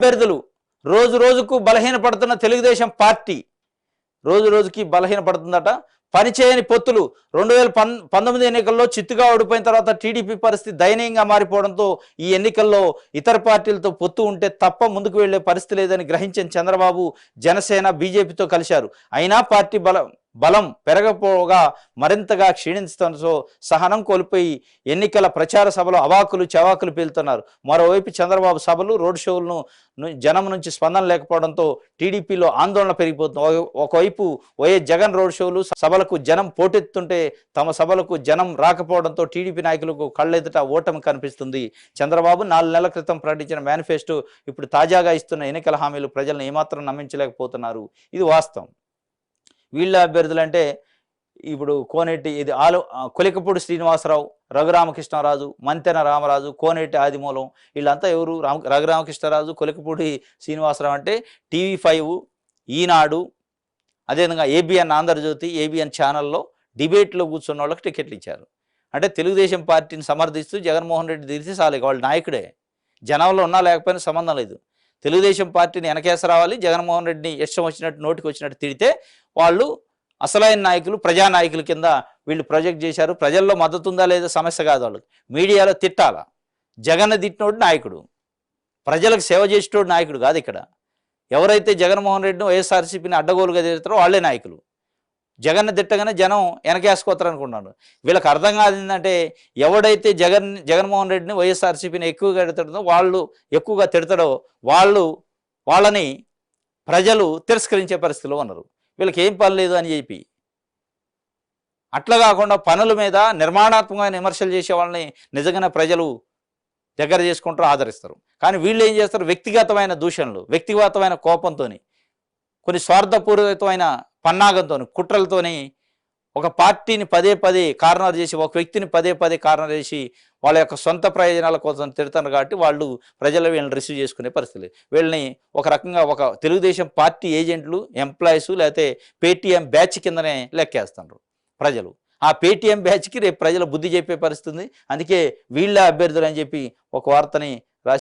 అభ్యర్థులు రోజు రోజుకు బలహీనపడుతున్న తెలుగుదేశం పార్టీ రోజు రోజుకి బలహీనపడుతుందట. పనిచేయని పొత్తులు 2019 ఎన్నికల్లో చిత్తుగా ఓడిపోయిన తర్వాత టీడీపీ పరిస్థితి దయనీయంగా మారిపోవడంతో ఈ ఎన్నికల్లో ఇతర పార్టీలతో పొత్తు ఉంటే తప్ప ముందుకు వెళ్లే పరిస్థితి లేదని గ్రహించిన చంద్రబాబు జనసేన బీజేపీతో కలిశారు. అయినా పార్టీ బలం పెరగపోగా మరింతగా క్షీణించడంతో సహనం కోల్పోయి ఎన్నికల ప్రచార సభలో అవాకులు చవాకులు పేలుతున్నారు. మరోవైపు చంద్రబాబు సభలు రోడ్ షోలను జనం నుంచి స్పందన లేకపోవడంతో టీడీపీలో ఆందోళన పెరిగిపోతుంది. ఒకవైపు వైఎస్ జగన్ రోడ్ షోలు సభలకు జనం పోటెత్తుంటే తమ సభలకు జనం రాకపోవడంతో టీడీపీ నాయకులకు కళ్ళెదుట ఓటమి కనిపిస్తుంది. చంద్రబాబు 4 నెలల క్రితం ప్రకటించిన మేనిఫెస్టో ఇప్పుడు తాజాగా ఇస్తున్న ఎన్నికల హామీలు ప్రజలను ఏమాత్రం నమ్మించలేకపోతున్నారు. ఇది వాస్తవం. వీళ్ళ అభ్యర్థులు అంటే ఇప్పుడు కోనేటి ఇది కొలికపూడి శ్రీనివాసరావు, రఘురామకృష్ణరాజు, మంతెన రామరాజు, కోనేటి ఆదిమూలం వీళ్ళంతా ఎవరు? రఘురామకృష్ణరాజు, కొలికపూడి శ్రీనివాసరావు అంటే టీవీ5, ఈనాడు, అదేవిధంగా ఏబిఎన్ ఆంధ్రజ్యోతి, ఏబిఎన్ ఛానల్లో డిబేట్లో కూర్చున్న వాళ్ళకి టికెట్లు ఇచ్చారు. అంటే తెలుగుదేశం పార్టీని సమర్థిస్తూ జగన్మోహన్ రెడ్డి తిరిగితే చాలు, వాళ్ళ నాయకుడే. జనంలో ఉన్నా లేకపోయినా సంబంధం లేదు. తెలుగుదేశం పార్టీని వెనకేస రావాలి, జగన్మోహన్ రెడ్డిని ఇష్టం వచ్చినట్టు నోటికి వచ్చినట్టు తిడితే వాళ్ళు అసలైన నాయకులు, ప్రజానాయకుల కింద వీళ్ళు ప్రొజెక్ట్ చేశారు. ప్రజల్లో మద్దతు ఉందా లేదా సమస్య కాదు, వాళ్ళకి మీడియాలో తిట్టాలా. జగన్ తిట్టినోడు నాయకుడు, ప్రజలకు సేవ చేసేటోడు నాయకుడు కాదు. ఇక్కడ ఎవరైతే జగన్మోహన్ రెడ్డిని వైఎస్ఆర్సీపీని అడ్డగోలుగా తిడతారో వాళ్ళే నాయకులు. జగన్ తిట్టగానే జనం వెనకేసుకోతారు అనుకున్నాడు. వీళ్ళకి అర్థం కాదు ఏంటంటే ఎవడైతే జగన్మోహన్ రెడ్డిని వైఎస్ఆర్సీపీని ఎక్కువగా తిడతాడో వాళ్ళు ఎక్కువగా తిడతాడో వాళ్ళని ప్రజలు తిరస్కరించే పరిస్థితిలో ఉన్నారు. వీళ్ళకి ఏం పని లేదు అని చెప్పి అట్లా కాకుండా పనుల మీద నిర్మాణాత్మకమైన విమర్శలు చేసే వాళ్ళని నిజంగానే ప్రజలు దగ్గర చేసుకుంటారు, ఆదరిస్తారు. కానీ వీళ్ళు ఏం చేస్తారు? వ్యక్తిగతమైన దూషణలు, వ్యక్తిగతమైన కోపంతో, కొన్ని స్వార్థపూరితమైన పన్నాగంతో, కుట్రలతోని ఒక పార్టీని పదే పదే కార్నర్ చేసి, ఒక వ్యక్తిని పదే పదే కార్నర్ చేసి వాళ్ళ యొక్క సొంత ప్రయోజనాల కోసం తిడుతున్నారు. కాబట్టి వాళ్ళు ప్రజలు వీళ్ళని రిసీవ్ చేసుకునే పరిస్థితి. వీళ్ళని ఒక రకంగా ఒక తెలుగుదేశం పార్టీ ఏజెంట్లు, ఎంప్లాయీస్, లేకపోతే పేటీఎం బ్యాచ్ కిందనే లెక్కేస్తున్నారు ప్రజలు. ఆ పేటీఎం బ్యాచ్కి రేపు ప్రజలు బుద్ధి చెప్పే పరిస్థితి ఉంది. అందుకే వీళ్ళ అభ్యర్థులు అని చెప్పి ఒక వార్తని